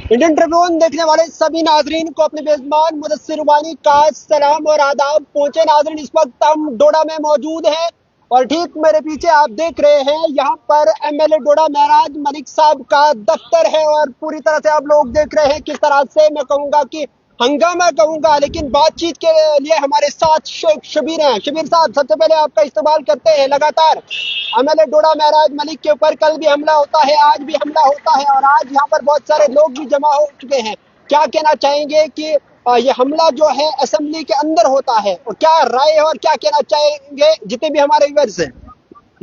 Indian Tribune देखने वाले सभी नाजरीन को अपने मेजबान मुदस्सिर वानी का सलाम और आदाब। पहुंचे नाजरीन, इस वक्त हम डोडा में मौजूद हैं और ठीक मेरे पीछे आप देख रहे हैं यहाँ पर एमएलए डोडा महराज मलिक साहब का दफ्तर है और पूरी तरह से आप लोग देख रहे हैं किस तरह से मैं कहूंगा कि हंगामा कहूंगा, लेकिन बातचीत के लिए हमारे साथ शेख शबीर हैं। शबीर साहब, सबसे पहले आपका इस्तेमाल करते हैं। लगातार एमएलए डोडा महराज मलिक के ऊपर कल भी हमला होता है, आज भी हमला होता है और आज यहाँ पर बहुत सारे लोग भी जमा हो चुके हैं। क्या कहना चाहेंगे कि ये हमला जो है असेंबली के अंदर होता है और क्या राय है और क्या कहना चाहेंगे जितने भी हमारे व्यूअर्स हैं?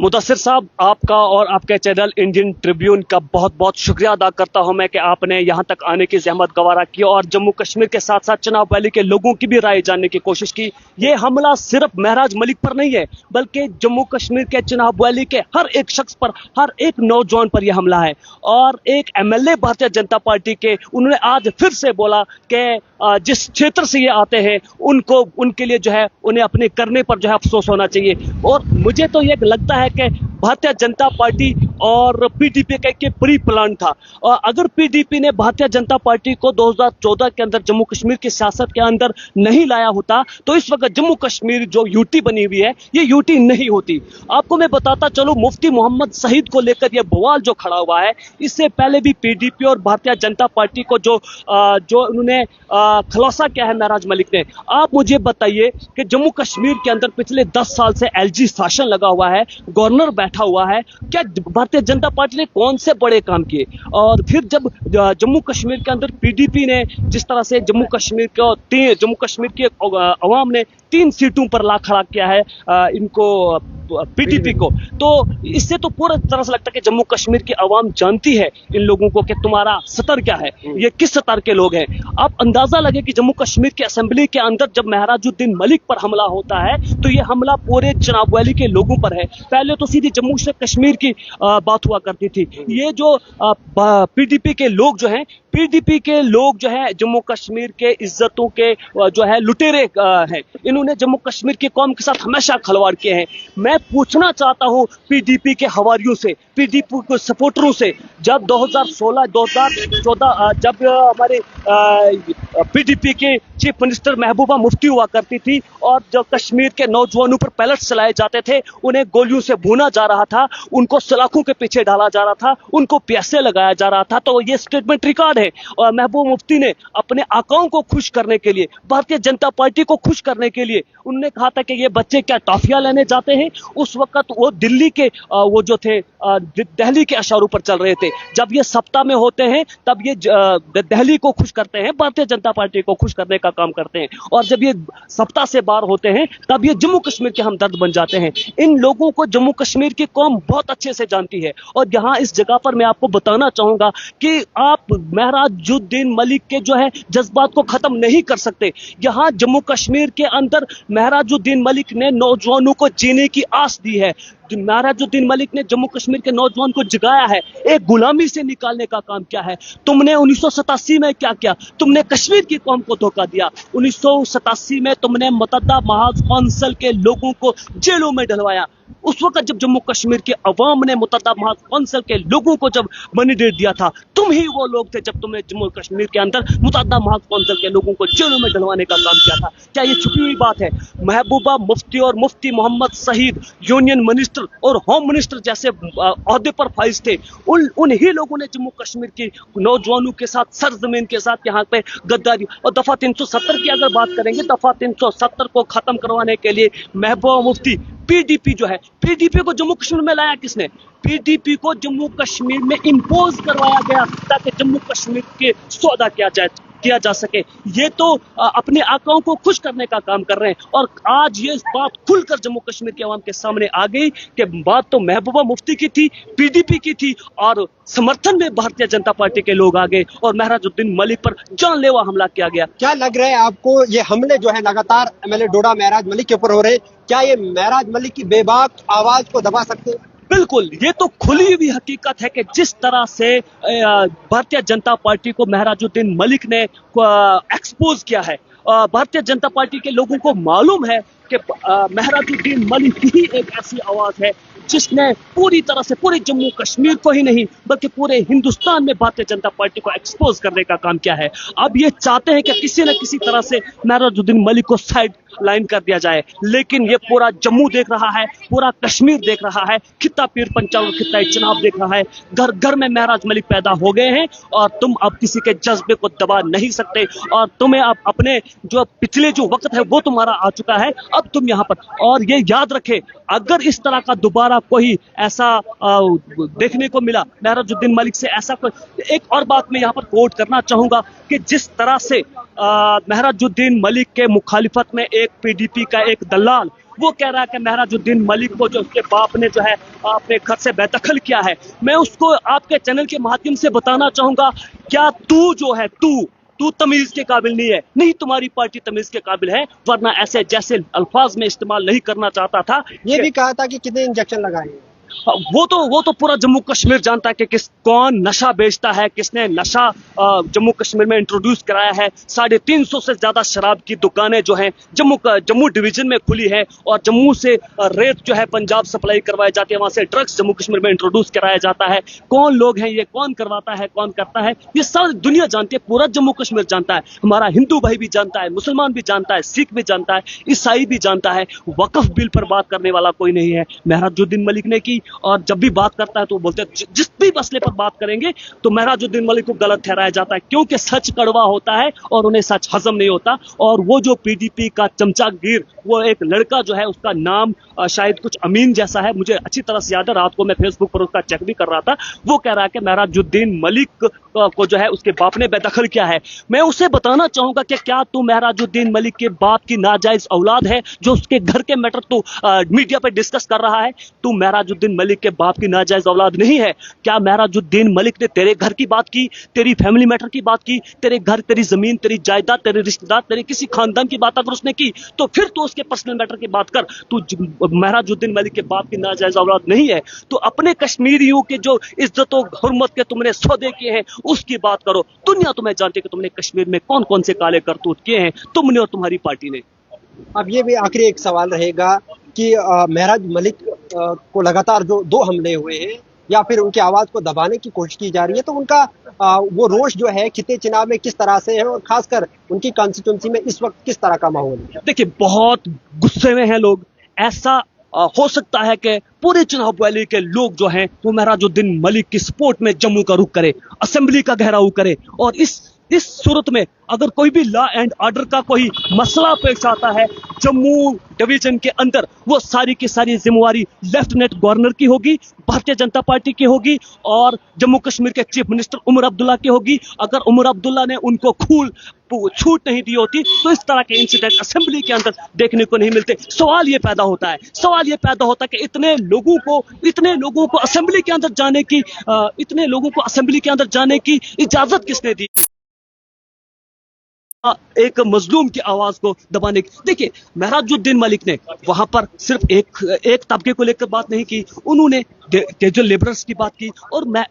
मुदस्सिर साहब, आपका और आपके चैनल इंडियन ट्रिब्यून का बहुत बहुत शुक्रिया अदा करता हूं मैं कि आपने यहां तक आने की जहमत गवारा की और जम्मू कश्मीर के साथ साथ चिनाब वैली के लोगों की भी राय जानने की कोशिश की। ये हमला सिर्फ महराज मलिक पर नहीं है, बल्कि जम्मू कश्मीर के चिनाब वैली के हर एक शख्स पर, हर एक नौजवान पर यह हमला है। और एक एमएलए भारतीय जनता पार्टी के, उन्होंने आज फिर से बोला कि जिस क्षेत्र से ये आते हैं उनको, उनके लिए जो है उन्हें अपने करने पर जो है अफसोस होना चाहिए। और मुझे तो ये लगता है कि भारतीय जनता पार्टी और पीडीपी का एक प्री प्लान था। और अगर पीडीपी ने भारतीय जनता पार्टी को 2014 के अंदर जम्मू कश्मीर की सियासत के अंदर नहीं लाया होता तो इस वक्त जम्मू कश्मीर जो यूटी बनी हुई है ये यूटी नहीं होती। आपको मैं बताता चलूं, मुफ्ती मोहम्मद शहीद को लेकर यह बवाल जो खड़ा हुआ है, इससे पहले भी पीडीपी और भारतीय जनता पार्टी को जो उन्होंने खुलासा किया है महराज मलिक ने। आप मुझे बताइए कि जम्मू कश्मीर के अंदर पिछले 10 साल से एलजी शासन लगा हुआ है, गवर्नर बैठा हुआ है, क्या भारतीय जनता पार्टी ने कौन से बड़े काम किए? और फिर जब जम्मू कश्मीर के अंदर पीडीपी ने जिस तरह से जम्मू कश्मीर के अवाम ने 3 सीटों पर ला खड़ा किया है इनको पीडीपी को, तो इससे तो पूरा तरह से लगता है कि जम्मू कश्मीर की अवाम जानती है इन लोगों को कि तुम्हारा स्तर क्या है, ये किस स्तर के लोग हैं। आप अंदाजा लगे कि जम्मू कश्मीर की असेंबली के अंदर जब महराजुद्दीन मलिक पर हमला होता है तो ये हमला पूरे चिनाब वैली के लोगों पर है। पहले तो सीधी जम्मू से कश्मीर की बात हुआ करती थी। ये जो पीडीपी के लोग जो हैं, पीडीपी के लोग जो है जम्मू कश्मीर के इज्जतों के जो है लुटेरे हैं। इन्होंने जम्मू कश्मीर की कौम के साथ हमेशा खिलवाड़ किए हैं। मैं पूछना चाहता हूं पीडीपी के हवारियों से, पीडीपी के सपोर्टरों से, जब 2016-2014 जब हमारे पीडीपी के चीफ मिनिस्टर महबूबा मुफ्ती हुआ करती थी और जब कश्मीर के नौजवानों पर पैलेट्स चलाए जाते थे, उन्हें गोलियों से भूना जा रहा था, उनको सलाखों के पीछे डाला जा रहा था, उनको प्यासे लगाया जा रहा था, तो ये स्टेटमेंट रिकॉर्ड है। और महबूबा मुफ्ती ने अपने आकाओं को खुश करने के लिए, भारतीय जनता पार्टी को खुश करने के लिए, उन्होंने कहा था कि ये बच्चे क्या टॉफियां लेने जाते हैं। उस वक्त वो दिल्ली के वो जो थे दिल्ली के अशारों पर चल रहे थे। जब ये सप्ताह में होते हैं तब ये दिल्ली को खुश करते हैं, भारतीय जनता पार्टी को खुश करने का काम करते हैं, और जब ये सप्ताह से बाहर होते हैं तब ये जम्मू कश्मीर के हमदर्द बन जाते हैं। इन लोगों को जम्मू कश्मीर की कौम बहुत अच्छे से जानती है। और यहाँ इस जगह पर मैं आपको बताना चाहूंगा कि आप महराजुद्दीन मलिक के जो है जज्बात को खत्म नहीं कर सकते। यहाँ जम्मू कश्मीर के अंदर महराजुद्दीन मलिक ने नौजवानों को जीने की आस दी है। महराजुद्दीन मलिक ने जम्मू कश्मीर के नौजवान को जगाया है, एक गुलामी से निकालने का काम किया है। तुमने 1987 में क्या किया? तुमने कश्मीर की कौम को धोखा दिया। 1987 में तुमने मुत्तहदा महाज कौंसिल के लोगों को जेलों में डलवाया। उस वक्त जब जम्मू कश्मीर के अवाम ने मुत्तहदा महाज कौंसिल के लोगों को जब मैंडेट दिया था, तुम ही वो लोग थे जब तुमने जम्मू कश्मीर के अंदर मुत्तहदा महाज कौंसिल के लोगों को जेलों में डलवाने का काम किया था। क्या ये छुपी हुई बात है? महबूबा मुफ्ती और मुफ्ती मोहम्मद शहीद यूनियन मिनिस्टर और होम मिनिस्टर जैसे ओहदे पर फाइज थे, उन्हीं लोगों ने जम्मू कश्मीर के नौजवानों के साथ, सरजमीन के साथ यहाँ पे गद्दारी। और दफा 370 की अगर बात करेंगे, दफा 370 को खत्म करवाने के लिए महबूबा मुफ्ती, पीडीपी जो है, पीडीपी को जम्मू कश्मीर में लाया किसने? पीडीपी को जम्मू कश्मीर में इंपोज करवाया गया ताकि जम्मू कश्मीर के सौदा किया जा सके। ये तो अपने आकाओं को खुश करने का काम कर रहे हैं। और आज ये बात खुलकर जम्मू कश्मीर के अवाम के सामने आ गई कि बात तो महबूबा मुफ्ती की थी, पीडीपी की थी, और समर्थन में भारतीय जनता पार्टी के लोग आ गए और महराजुद्दीन मलिक पर जानलेवा हमला किया गया। क्या लग रहा है आपको ये हमले जो है लगातार एमएलए डोडा महराज मलिक के ऊपर हो रहे, क्या ये महराज मलिक की बेबाक आवाज को दबा सकते हैं? बिल्कुल, ये तो खुली हुई हकीकत है कि जिस तरह से भारतीय जनता पार्टी को महराजुद्दीन मलिक ने एक्सपोज किया है, भारतीय जनता पार्टी के लोगों को मालूम है कि महराजुद्दीन मलिक ही एक ऐसी आवाज है जिसने पूरी तरह से पूरे जम्मू कश्मीर को ही नहीं बल्कि पूरे हिंदुस्तान में भारतीय जनता पार्टी को एक्सपोज करने का काम किया है। अब ये चाहते हैं कि किसी न किसी तरह से महराजुद्दीन मलिक को साइड लाइन कर दिया जाए, लेकिन ये पूरा जम्मू देख रहा है, पूरा कश्मीर देख रहा है, खित्ता पीर पंचाल और खित्ता चनाब देख रहा है। घर घर में महराज मलिक पैदा हो गए हैं और तुम अब किसी के जज्बे को दबा नहीं सकते और तुम्हें अब अपने जो पिछले जो वक्त है वो तुम्हारा आ चुका है, अब तुम यहाँ पर। और ये याद रखे, अगर इस तरह का दोबारा कोई ऐसा देखने को मिला महराजुद्दीन मलिक से ऐसा कोई, एक और बात मैं यहाँ पर कोट करना चाहूंगा कि जिस तरह से महराजुद्दीन मलिक के मुखालिफत में एक पीडीपी का एक दलाल वो कह रहा है कि महराजुद्दीन मलिक को जो उसके बाप ने जो है अपने घर से बेदखल किया है, मैं उसको आपके चैनल के माध्यम से बताना चाहूंगा, क्या तू जो है तू तमीज के काबिल नहीं है, नहीं तुम्हारी पार्टी तमीज के काबिल है, वरना ऐसे जैसे अल्फाज में इस्तेमाल नहीं करना चाहता था। ये भी कहा था कि कितने इंजेक्शन लगाए हैं। वो तो पूरा जम्मू कश्मीर जानता है कि कौन नशा बेचता है, किसने नशा जम्मू कश्मीर में इंट्रोड्यूस कराया है। 350 से ज्यादा शराब की दुकानें जो हैं जम्मू डिवीजन में खुली है और जम्मू से रेत जो है पंजाब सप्लाई करवाई जाती है, वहां से ड्रग्स जम्मू कश्मीर में इंट्रोड्यूस कराया जाता है। कौन लोग हैं ये, कौन करवाता है, कौन करता है, ये सारी दुनिया जानती है, पूरा जम्मू कश्मीर जानता है, हमारा हिंदू भाई भी जानता है, मुसलमान भी जानता है, सिख भी जानता है, ईसाई भी जानता है। वक्फ बिल पर बात करने वाला कोई नहीं है। महराजुद्दीन मलिक ने की और जब भी बात करता है तो बोलते हैं जिस भी मसले पर बात करेंगे तो महराजुद्दीन मलिक को गलत ठहराया जाता है, क्योंकि सच कड़वा होता है और उन्हें सच हजम नहीं होता। और वो जो पीडीपी का चमचागिर, वो एक लड़का जो है उसका नाम शायद कुछ अमीन जैसा है, मुझे अच्छी तरह से याद है, रात को मैं फेसबुक पर उसका चेक भी कर रहा था। वो कह रहा है कि महराजुद्दीन मलिक को जो है उसके बाप ने बेदखल किया है। मैं उसे बताना चाहूंगा कि क्या तू महराजुद्दीन मलिक के बाप की नाजायज औलाद है जो उसके घर के मैटर तू मीडिया पर डिस्कस कर रहा है? तू महराजुद्दीन मलिक के बाप की नाजायज औलाद नहीं है। क्या महराजुद्दीन मलिक ने तेरे घर की बात की, तेरी फैमिली मैटर की बात की, तेरे घर, तेरी जमीन, तेरी जायदाद, तेरे रिश्तेदार, तेरे किसी खानदान की बात अगर उसने की तो फिर तू उसके पर्सनल मैटर की बात कर। तू महराजुद्दीन मलिक के बाप की नाजायज औलाद नहीं है। तो अपने कश्मीरियों के जो इज्जत और हुर्मत के तुमने सौदे किए हैं उसकी बात करो। दुनिया तुम्हें जानती है कि तुमने कश्मीर में कौन कौन से काले करतूत किए हैं, तुमने और तुम्हारी पार्टी ने। अब ये भी आखिरी एक सवाल रहेगा कि महराज मलिक को लगातार जो 2 हमले हुए हैं या फिर उनकी आवाज को दबाने की कोशिश की जा रही है, तो उनका वो रोष जो है खित्ते चनाब में किस तरह से है और खासकर उनकी कॉन्स्टिट्यूंसी में इस वक्त किस तरह का माहौल है? देखिए, बहुत गुस्से में हैं लोग। ऐसा हो सकता है कि पूरे चुनाव वैली के लोग जो हैं वो महराजुद्दीन मलिक की सपोर्ट में जम्मू का रुख करे, असेंबली का घेराव करे। और इस सूरत में अगर कोई भी लॉ एंड ऑर्डर का कोई मसला पेश आता है जम्मू डिवीजन के अंदर, वो सारी की सारी जिम्मेवारी लेफ्टिनेंट गवर्नर की होगी, भारतीय जनता पार्टी की होगी और जम्मू कश्मीर के चीफ मिनिस्टर उमर अब्दुल्ला की होगी। अगर उमर अब्दुल्ला ने उनको छूट नहीं दी होती तो इस तरह के इंसिडेंट असेंबली के अंदर देखने को नहीं मिलते। सवाल ये पैदा होता है कि इतने लोगों को असेंबली के अंदर जाने की इजाजत किसने दी? एक मजलूम की आवाज को दबाने की। देखिए, महराजुद्दीन मलिक ने वहां पर सिर्फ एक तबके को लेकर बात नहीं की, उन्होंने कैजुअल लेबरर्स की बात की। और मैं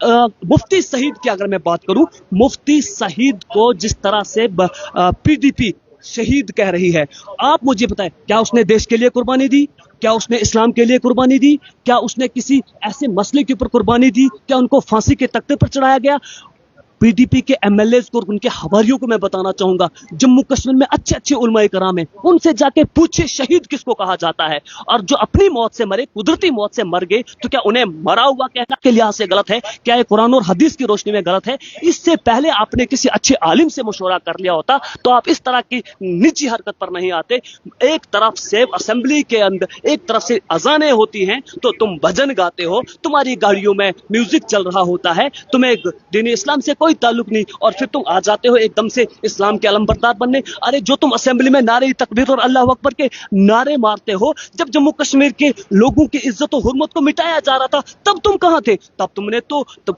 मुफ्ती सईद की अगर मैं बात करूं, मुफ्ती सईद को जिस तरह से पीडीपी शहीद कह रही है, आप मुझे बताएं, क्या उसने देश के लिए कुर्बानी दी? क्या उसने इस्लाम के लिए कुर्बानी दी? क्या उसने किसी ऐसे मसले के ऊपर कुर्बानी दी? क्या उनको फांसी के तख्ते पर चढ़ाया गया? पीडीपी के एमएलए को और उनके हवारियों को मैं बताना चाहूंगा, जम्मू कश्मीर में अच्छे अच्छे उलमाए कराम हैं, उनसे जाके पूछे शहीद किसको कहा जाता है। और जो अपनी मौत से मरे, कुदरती मौत से मर गए, तो क्या उन्हें मरा हुआ कहना के लिहाज से गलत है? क्या ये कुरान और हदीस की रोशनी में गलत है? इससे पहले आपने किसी अच्छे आलिम से मशवरा कर लिया होता तो आप इस तरह की निजी हरकत पर नहीं आते। एक तरफ से असेंबली के अंदर एक तरफ से अजानें होती हैं तो तुम भजन गाते हो, तुम्हारी गाड़ियों में म्यूजिक चल रहा होता है, तुम्हें दीन इस्लाम से कोई ताल्लुक नहीं, और फिर तुम आ जाते हो एकदम से इस्लाम के अलमबरदार बनने। अरे जो तुम असेंबली में नारे तकबीर और अल्लाह अकबर के नारे मारते हो, जब जम्मू कश्मीर के लोगों की इज्जत और हुर्मत को मिटाया जा रहा था तब तुम कहां थे? तब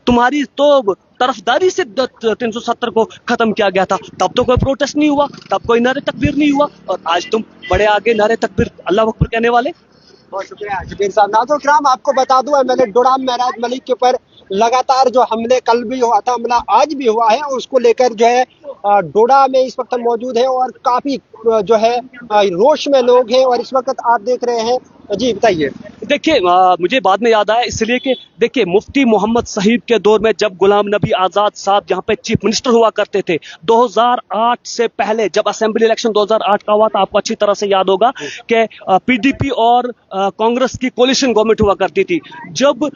तुम्हारी तो तरफदारी से 370 को खत्म किया गया था, तब तो कोई प्रोटेस्ट नहीं हुआ, तब कोई नारे तकबीर नहीं हुआ, और आज तुम बड़े आगे नारे तकबीर अल्लाह अकबर कहने वाले। बहुत शुक्रिया जबीर साहब। नाज़रीन किराम, आपको बता दूं, एमएलए डोडाम महराज मलिक के ऊपर लगातार जो हमले, कल भी हुआ था हमला, आज भी हुआ है, और उसको लेकर जो है डोडा में इस वक्त हम मौजूद है और काफी जो है रोष में लोग हैं। और इस वक्त आप देख रहे हैं, जी बताइए। देखिए मुझे बाद में याद आया इसलिए कि देखिए मुफ्ती मोहम्मद सईद के दौर में जब गुलाम नबी आज़ाद साहब यहाँ पे चीफ मिनिस्टर हुआ करते थे 2008 से पहले जब असेंबली इलेक्शन 2008 का हुआ था, आपको अच्छी तरह से याद होगा कि पीडीपी और कांग्रेस की कोलिशन गवर्नमेंट हुआ करती थी। जब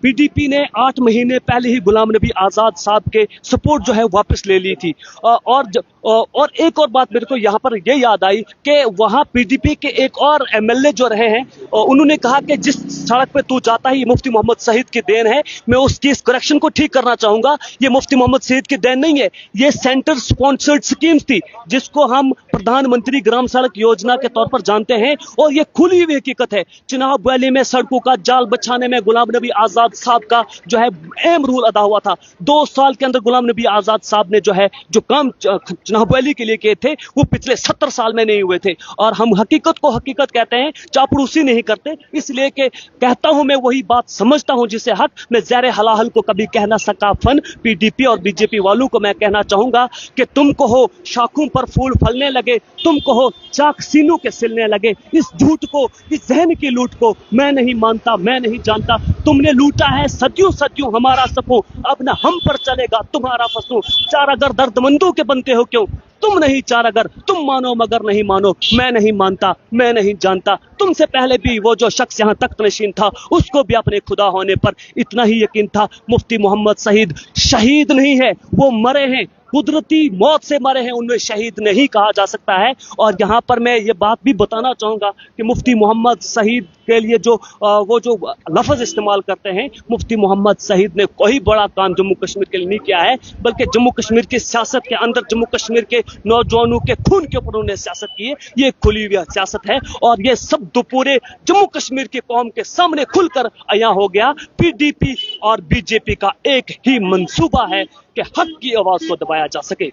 पीडीपी ने 8 महीने पहले ही गुलाम नबी आज़ाद साहब के सपोर्ट जो है वापस ले ली थी। और एक और बात मेरे को यहाँ पर ये याद आई कि वहाँ पीडीपी के एक और एमएलए जो रहे हैं उन्होंने कहा कि जिस सड़क पे तू जाता है ये मुफ्ती मोहम्मद सईद की देन है। मैं उसकी इस करेक्शन को ठीक करना चाहूंगा, ये मुफ्ती मोहम्मद सईद की देन नहीं है, ये सेंटर स्पॉन्सर्ड स्कीम्स थी जिसको हम प्रधानमंत्री ग्राम सड़क योजना के तौर पर जानते हैं। और ये खुली हुई हकीकत है, चिनाब वैली में सड़कों का जाल बिछाने में गुलाम नबी आज़ाद साहब का जो है अहम रोल अदा हुआ था। 2 साल के अंदर गुलाम नबी आज़ाद साहब ने जो काम चिनाब वैली के लिए किए थे वो पिछले 70 साल में नहीं हुए थे। और हम हकीकत को हकीकत कहते हैं, चापलूसी नहीं करते। इसलिए कि कहता हूं मैं वही बात समझता हूं जिसे हक, मैं ज़ैर हलाहल को कभी कह ना सका फन। पीडीपी और बीजेपी वालों को मैं कहना चाहूंगा कि तुम कहो शाखों पर फूल फलने लगे, तुम कहो चाक सीनों के सिलने लगे, इस झूठ को, इस जहन की लूट को मैं नहीं मानता, मैं नहीं जानता। तुमने लूटा है सदियों सदियों हमारा सफू, अब ना हम पर चलेगा तुम्हारा फसू। चार अगर दर्दमंदों के बनते हो क्यों, तुम नहीं चार अगर, तुम मानो मगर नहीं मानो, मैं नहीं मानता, मैं नहीं जानता। तुमसे पहले भी वो जो शख्स यहाँ तख्त नशीन था उसको भी अपने खुदा होने पर इतना ही यकीन था। मुफ्ती मोहम्मद सईद शहीद नहीं है, वो मरे हैं, कुदरती मौत से मरे हैं, उन्हें शहीद नहीं कहा जा सकता है। और यहाँ पर मैं ये बात भी बताना चाहूंगा कि मुफ्ती मोहम्मद सईद के लिए वो जो लफ्ज इस्तेमाल करते हैं, मुफ्ती मोहम्मद सईद ने कोई बड़ा काम जम्मू कश्मीर के लिए नहीं किया है, बल्कि जम्मू कश्मीर की सियासत के अंदर जम्मू कश्मीर के नौजवानों के खून के ऊपर उन्होंने सियासत की है। ये खुली हुई सियासत है और ये सब पूरे जम्मू कश्मीर की कौम के सामने खुलकर अया हो गया। पीडीपी और बीजेपी का एक ही मंसूबा है कि हक की आवाज को दबाया जा सके।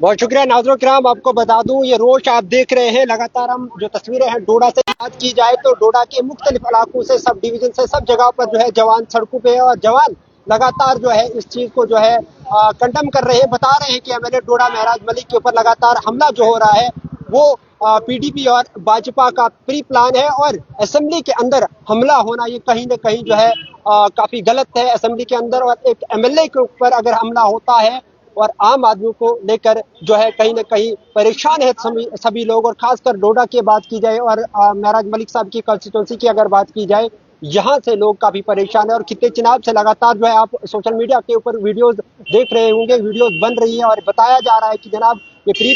बहुत शुक्रिया नाज़रीन किराम। आपको बता दूं ये रोश आप देख रहे हैं, लगातार हम जो तस्वीरें हैं डोडा से बात की जाए तो डोडा के मुख्तलिफ इलाकों से, सब डिवीजन से, सब जगह पर जो है जवान सड़कों पे है और जवान लगातार जो है इस चीज को जो है कंडम कर रहे हैं। बता रहे हैं कि एमएलए डोडा महराज मलिक के ऊपर लगातार हमला जो हो रहा है वो पीडीपी और भाजपा का प्री प्लान है और असेंबली के अंदर हमला होना ये कहीं ना कहीं जो है काफी गलत है। असेंबली के अंदर और एक एमएलए के ऊपर अगर हमला होता है और आम आदमी को लेकर जो है कहीं ना कहीं परेशान है सभी लोग। और खासकर डोडा की बात की जाए और महराज मलिक साहब की कंस्टिट्यूंसी की अगर बात की जाए, यहाँ से लोग काफी परेशान है। और खित्ते चिनाब से लगातार जो है आप सोशल मीडिया के ऊपर वीडियोस देख रहे होंगे, वीडियोस बन रही है और बताया जा रहा है कि जनाब ये प्री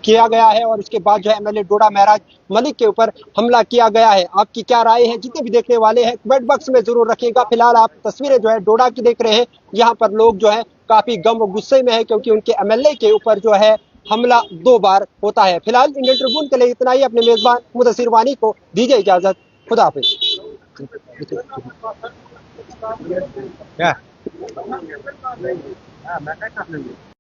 किया गया है और उसके बाद जो है एमएलए डोडा महराज मलिक के ऊपर हमला किया गया है। आपकी क्या राय है? जितने भी देखने वाले हैं कमेंट बॉक्स में जरूर रखिएगा। फिलहाल आप तस्वीरें जो है डोडा की देख रहे हैं, यहाँ पर लोग जो है काफी गम और गुस्से में है क्योंकि उनके एमएलए के ऊपर जो है हमला 2 बार होता है। फिलहाल इंडियन ट्रिब्यून के लिए इतना ही। अपने मेजबान मुदस्सिर वानी को दीजिए इजाजत। खुदा हाफिज। क्या